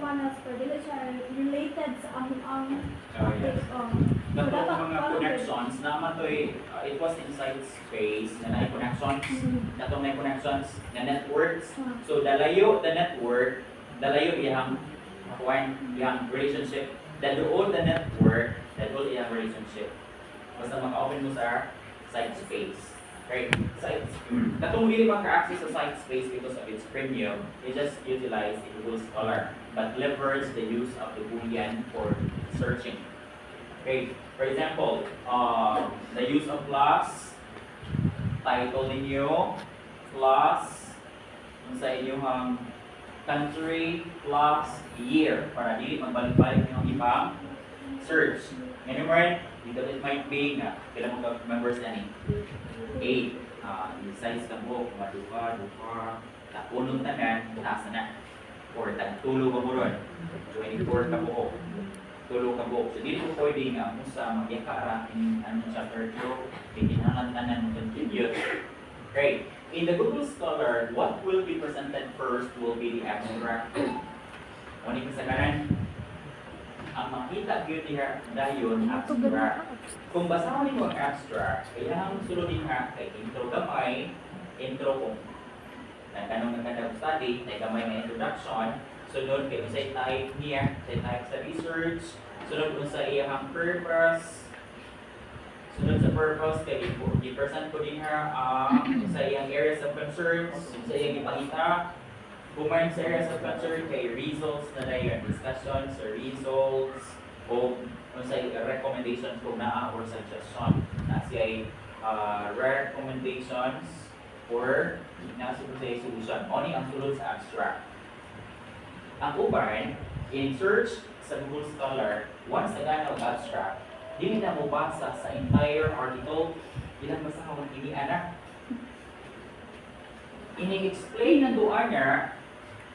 panels pero dili siya related sa ang Yes. so Nato dapat mga connections, naman to it was inside space na may connections, nato may connections na networks. So dalayo the network, dalayo iyang relationship, dadoon the network, dadoon iyang relationship. Basta maka-open mo sa site space. Right? Katong really maka-access sa site space because of its premium, it just utilize the Google Scholar, but leverage the use of the Boolean for searching. Okay, for example, the use of plus, title ninyo, plus, sa inyong country, plus, year, para dili magbalik-balik yung ibang search. Enumerate, because it might be nga, kailan mo members na ni 8, size ka mo, maduka, tapunong tanan, taas na. Or tulo ka mo ron, 24 ka buo. Tulo ka buo. So, dili mo pwede nga mo sa magyakara in chapter 2, pinangan tanan mo continue. Okay. In the Google Scholar, what will be presented first will be the abstract. Kung kasagaran, ang makita yun niya dayon abstract. Kung basahin mo ang abstract, kailangan sulodin ha kay intro gamay, intro kung nagtanong ng study, may gamay na introduction, sunod kay sa type niya, sa type sa research, sunod kung sa iyang purpose, sunod sa purpose, kay i-present ko din ha sa iyang areas of concerns, sa iyang ipakita, kumain sa areas of concern, kay results na dayon, discussions or results, o sa recommendations kung naa or suggestion na siya recommendations or nasa sa solution. Oni ang sulod sa abstract. Ang uban, in search sa Google Scholar, once na ganaw abstract, hindi na mo basa sa entire article, ilang basa ka kung iniana. Ini-explain na doon niya,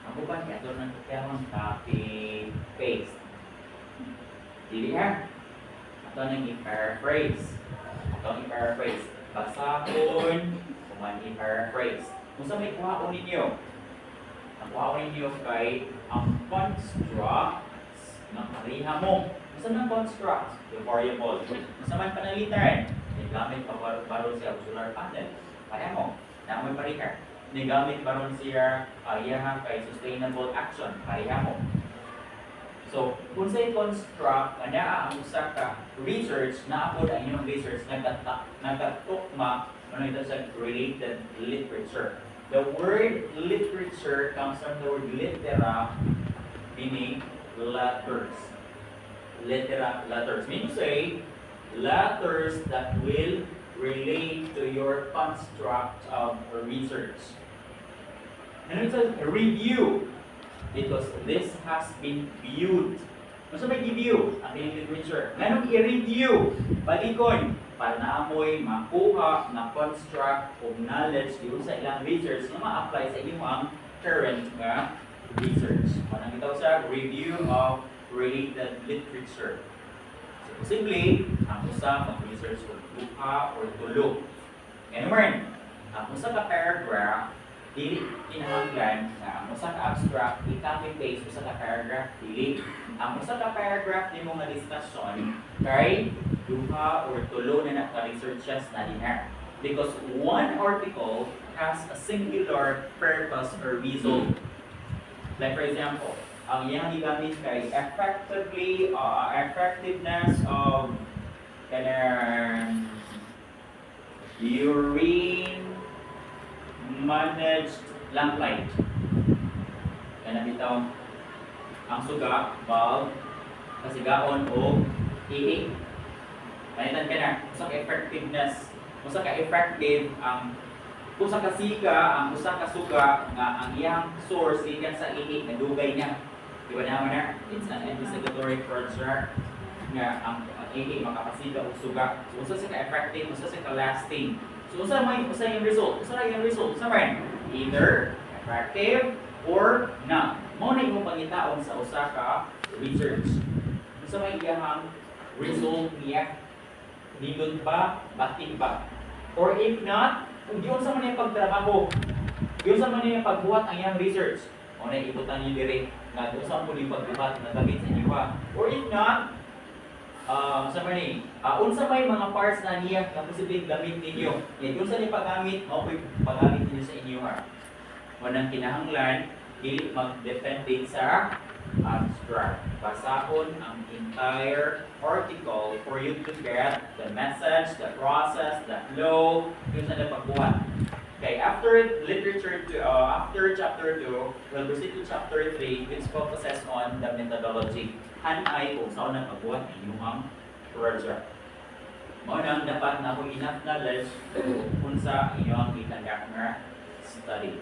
ang uban kaya doon ng copy, paste. Dili ha? Ito nang i-paraphrase. Basahon, kuman i-paraphrase. Kung sa may kuhaon ninyo, ang kuhaon ninyo kay ang constructs ng pariha mo. Kung sa mga constructs, yung variable. Kung sa mga panalitan, gamit pa baron siya solar panel. Kaya mo, naman pariha. Gamit baron siya iyaha kay sustainable action. Pariha mo. So, kung sa'y construct, ana ang usa ka research, na ako na inyong research, nagkatukma, ano ito sa related literature. The word literature comes from the word litera, meaning letters. Letters. Meaning to say, letters that will relate to your construct of research. And it says review. Because this has been viewed. Kung may i-view ang literature, ganun i-review, balikon, para naamoy, makuha, na-construct, o knowledge yun sa ilang research na ma-apply sa inyong current research. Parang ito sa review of related literature. So, simply, ang usa mag-research kung buka or tulo. Ngayon, ang usa ka paragraph, dili kinahanglan na ang usa ka abstract i-copy paste usa ka paragraph dili ang usa ka paragraph nimo nga discussion kay duha or tulo na naka-researches na dinha because one article has a singular purpose or result. Like for example, ang iyang gigamit kay effectiveness of urine managed lamplight. Kaya bitaw ang suga, bulb, kasigaon o ihi. Panitan ka na, usa ka effectiveness, usa ka effective ang usa ka siga, ang usa ka suga nga ang iyang source gikan sa ihi nga dugay niya. Di ba naman na? It's an investigatory project nga ang ihi makapasiga o suga. So usa ka effective, usa ka lasting. So, usa yung result. Usa yung result. Usa man, either effective or not. Mao na imong pangitaon sa usa ka research. Usa may iyang result niya, nindot ba, batin ba? Or if not, kung di unsa man yung pagtrabaho, di unsa man yung pagbuhat ang iyang research. O na ibutan niyo dire nga usang po pagbuhat na gamit sa inyo ha. Or if not, sa mani, unsa may mga parts na niya na posibleng gamit ninyo. Yan, unsa ni paggamit, mao ko'y paggamit ninyo sa inyo ha. Wanang kinahanglan, dili mag-depende sa abstract. Basahon ang entire article for you to get the message, the process, the flow, yung sa pagbuhat. Okay, after chapter 2, we'll proceed to chapter 3, which focuses on the methodology. Hanay kung saan ang pagbuhat ng inyong project. Mao nang dapat na kung enough knowledge kung sa inyong itanggap na study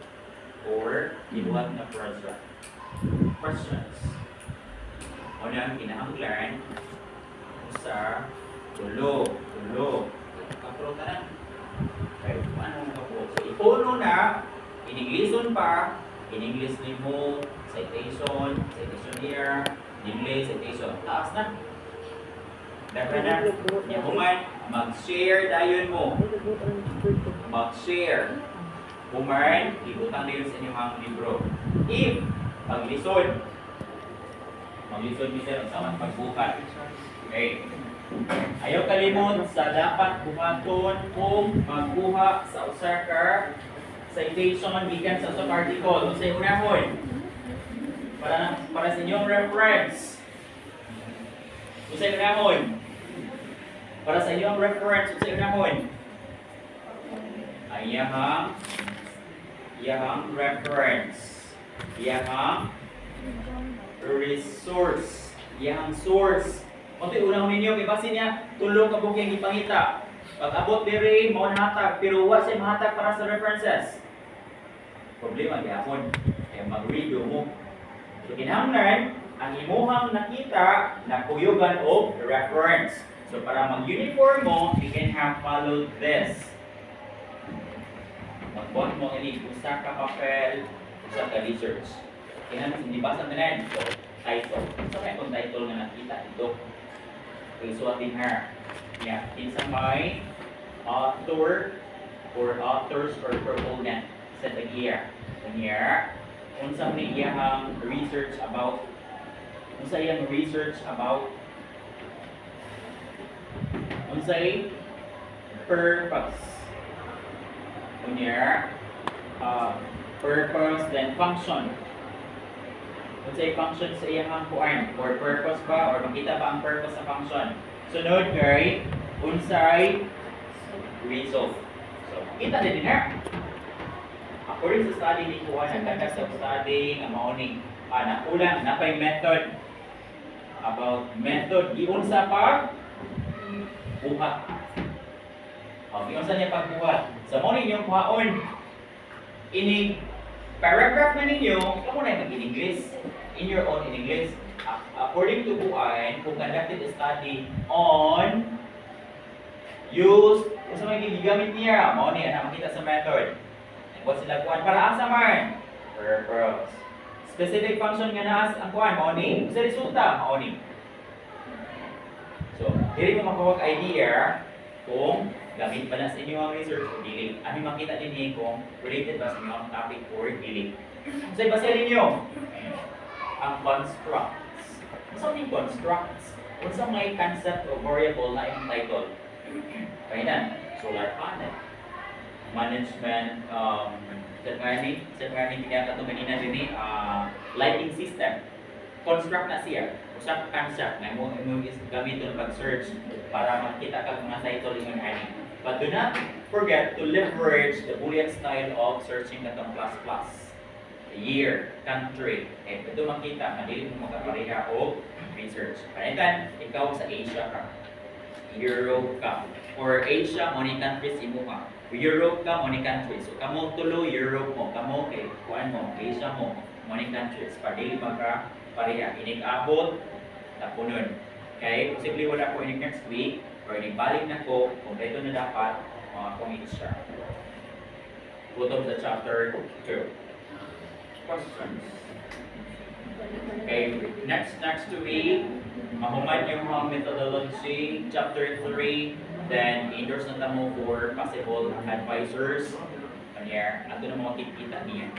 or ibuhat na project. Questions? Mao nang kinahanglan sa tulo. Kapro ka na. Okay, paano mo po? So, ipuno na, in-Englisson pa, in-English ni mo, citation here, in-English, citation. Taas na. Dapat na, yan mo man, mag-share dayon mo. Mag-share. Kumain, ibutang din sa inyong mga libro. If, mag-listen sir, ang samang pagbukat. Okay. Ayaw kalimot sa dapat buhaton kung magbuha sa usaka citation gikan sa usaka article. Unsay unahon? Para sa inyong reference. Unsay unahon? Para sa inyong reference, unsay unahon? Iyahang reference. Iyahang resource. Iyahang source. Kunti unang ninyo, ibasin niya, tulong ka bukeng ipangita. Pag abot diri, mao hatag, pero wa siya mahatag para sa references. Problema gyapon, kaya mag-review mo. So kinahanglan, ang imuhang nakita na kuyugan o reference. So para mag-uniform mo, you can have followed this. Mag-bond mo ini usa ka papel, usa ka research. Kinahanglan hindi basa tanan. So title. So may kung title nga nakita dito. Isuatin her. Yeah, kinsa may author or authors or proponent sa tag-iya. Kanya, unsa ni iyang research about unsay purpose. Kanya, purpose then function. Unsay function sa iyang kuan or purpose ba or makita ba ang purpose sa function. Sunod kay unsay result. So kita din ha. According sa study ni kuan ang data sa study nga mao ni nakulang na pay method about method giunsa pa buhat. Giunsa niya pagbuhat. Sa mao ni inyong kuhaon ini paragraph na ninyo, kamo na mag-English in your own in English. According to Buan, who conducted a study on use, kung sa mga gigamit niya, mao ni ana makita sa method. What sila kuan para asa man? Purpose. Specific function nga naa ang kuan mao ni, sa resulta mao ni. So, dili mo makawag idea kung gamit ba na sa inyo ang research o dili. Ano makita din niya kung related ba sa inyo ang topic or dili. Sa basa ninyo, ang constructs. Ano yung constructs? Kung sa may concept o variable na yung title. Kaya solar panel. Management, sa nga pinaka kanina din lighting system. Construct na siya. Usap concept na mo gamiton pag-search para makita ka mga title yung ani. But do not forget to leverage the Boolean style of searching the plus. Year, country. Ito makita, madili mo makapareha o research. Panitan, ikaw sa Asia ka. Europe ka. For Asia, many countries imo ka. Europe ka, many countries. So, kamo tulo, Europe mo. Kamo, kay kuan mo, Asia mo, many countries. Padili makapareha. Inig-abot, tapunon. Okay? Posible wala ko inig next week, or inibalik na ko, kompleto na dapat, kung Asia. Bottom sa chapter 2. Questions? Okay, next to be mahuman yung mga methodology, chapter 3, then endorse na mo for possible advisors. Kanya, ato na mga kita niya.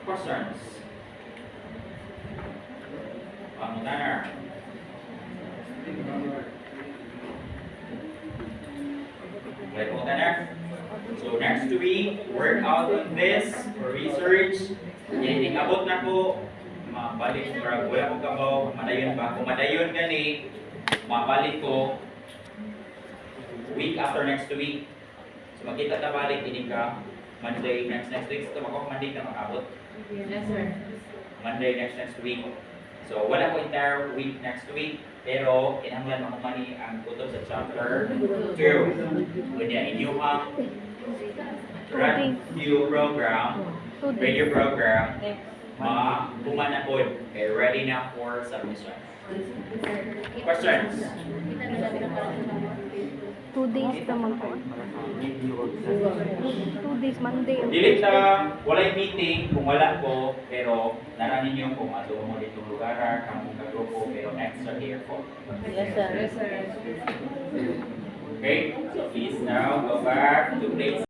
Questions? Tanner. Okay po, Tanner. So next week, work out on this for research. Yan, abot na ko. Mabalik ko, wala ko kabaw. Madayon ba? Kung madayon gani, mabalik ko week after next week. So magkita ta balik, ini ka Monday, next week. So magkok Monday ka makabot. Yes, sir. Monday next week. So wala ko entire week next week, pero kinahanglan makumani ang kutob sa chapter 2. Kunya inyong radio program, kumana po. Okay, ready now for submission. Questions? 2 days naman po. 2 days, Monday. Dili ta walay meeting kung wala ko, pero naranin niyo kung ato mo dito lugar, kamong kagrupo, pero extra here po. Yes, sir. Okay, so please now go back to place